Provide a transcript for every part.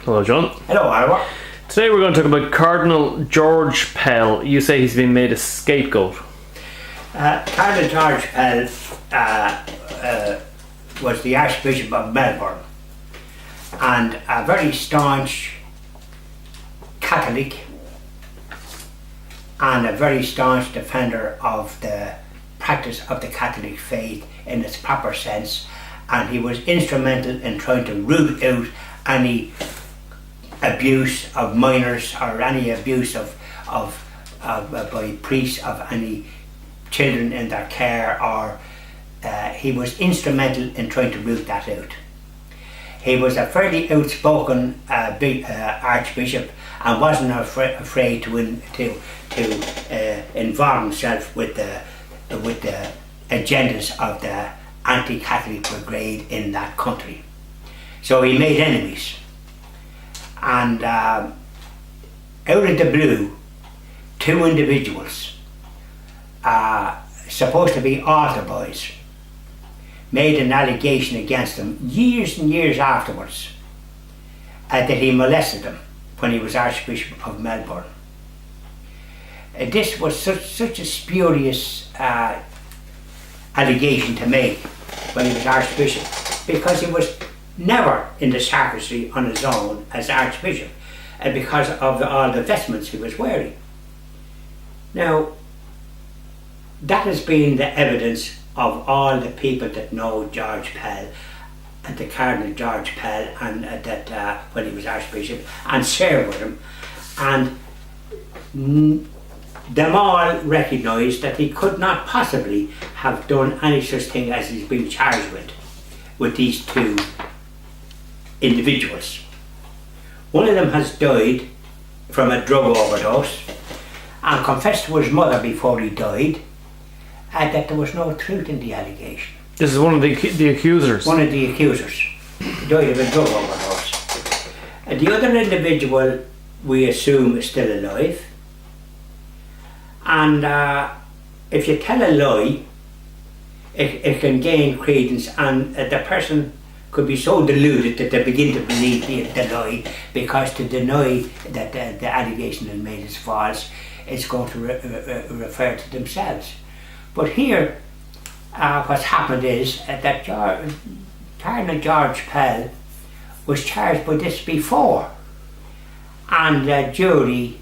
Hello, John. Hello, Oliver. Today we're going to talk about Cardinal George Pell. You say he's been made a scapegoat. Cardinal George Pell was the Archbishop of Melbourne and a very staunch Catholic and a very staunch defender of the practice of the Catholic faith in its proper sense, and he was instrumental in trying to root out any abuse of minors or any abuse by priests of any children in their care, or he was instrumental in trying to root that out. He was a fairly outspoken archbishop and wasn't afraid to involve himself with the agendas of the anti-Catholic brigade in that country. So he made enemies, and out of the blue, two individuals supposed to be altar boys made an allegation against him years and years afterwards that he molested them when he was Archbishop of Melbourne. This was such a spurious allegation to make when he was Archbishop, because he was never in the sacristy on his own as Archbishop, and because of all the vestments he was wearing. Now, that has been the evidence of all the people that know George Pell and the Cardinal George Pell, and that when he was Archbishop, and served with him, and them all recognised that he could not possibly have done any such thing as he's been charged with these two individuals. One of them has died from a drug overdose and confessed to his mother before he died that there was no truth in the allegation. This is one of the accusers. One of the accusers died of a drug overdose. And the other individual, we assume, is still alive. And if you tell a lie, it can gain credence, and the person could be so deluded that they begin to believe the lie, because to deny that the allegation is made is false is going to refer to themselves. But here, what's happened is that Cardinal George Pell was charged with this before, and the jury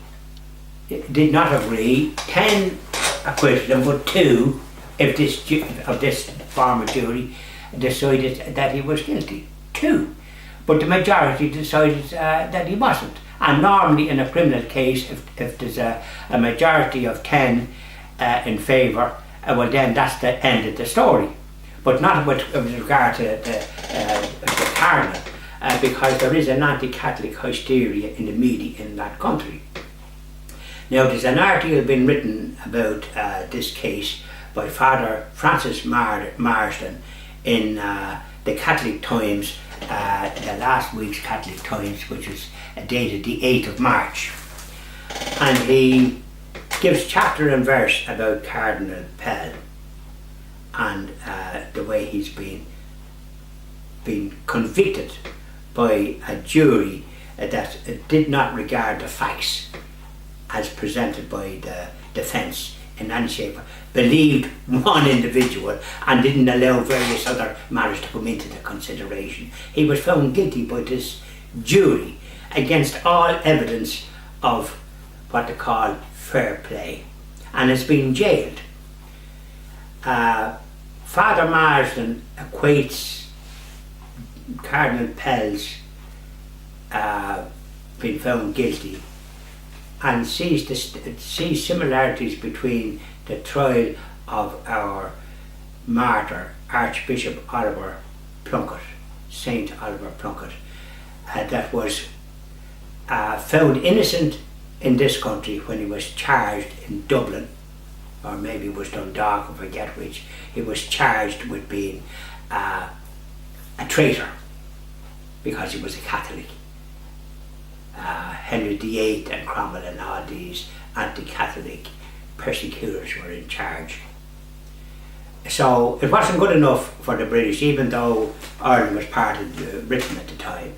did not agree. 10 acquitted him, but 2 of this former jury decided that he was guilty. 2, but the majority decided that he wasn't. And normally in a criminal case, if there's a majority of 10 in favour, well then that's the end of the story. But not with regard to the Cardinal, because there is an anti-Catholic hysteria in the media in that country. Now, there's an article been written about this case by Father Francis Marsden in the Catholic Times, the last week's Catholic Times, which is dated the 8th of March. And he gives chapter and verse about Cardinal Pell and the way he's been convicted by a jury that did not regard the facts as presented by the defence in any shape, believed one individual and didn't allow various other matters to come into the consideration. He was found guilty by this jury against all evidence of what they call fair play, and has been jailed. Father Marsden equates Cardinal Pell's being found guilty and sees similarities between the trial of our martyr, Archbishop Oliver Plunkett, St. Oliver Plunkett, that was found innocent in this country when he was charged in Dublin, or maybe it was Dundalk, I forget which. He was charged with being a traitor because he was a Catholic. Henry VIII and Cromwell and all these anti-Catholic persecutors were in charge. So it wasn't good enough for the British, even though Ireland was part of Britain at the time.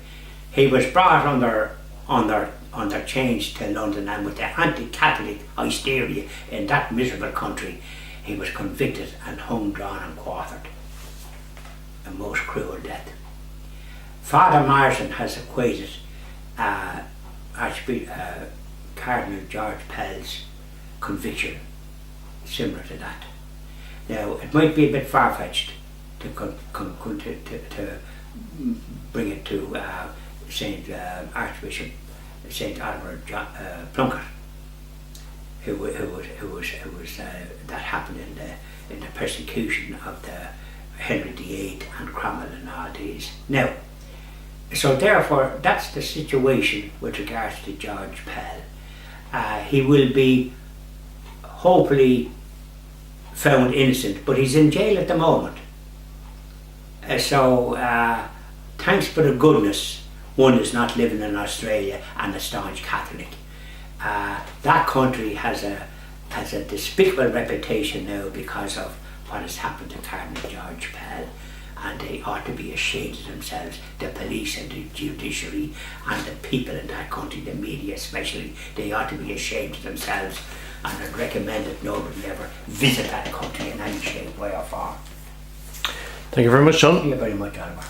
He was brought under chains to London, and with the anti-Catholic hysteria in that miserable country, he was convicted and hung, drawn and quartered. A most cruel death. Father Marsden has equated Cardinal George Pell's conviction similar to that. Now, it might be a bit far-fetched to bring it to Archbishop St. Plunkett, who was that happened in the persecution of the Henry VIII and Cromwell and all these. Now, so therefore, that's the situation with regards to George Pell. He will be hopefully found innocent, but he's in jail at the moment. So thanks for the goodness, one is not living in Australia and a staunch Catholic. That country has a despicable reputation now because of what has happened to Cardinal George Pell, and they ought to be ashamed of themselves, the police and the judiciary and the people in that country, the media especially. They ought to be ashamed of themselves, and I'd recommend that nobody ever visit that country in any shape, way or form. Thank you very much, John. Thank you very much, Oliver.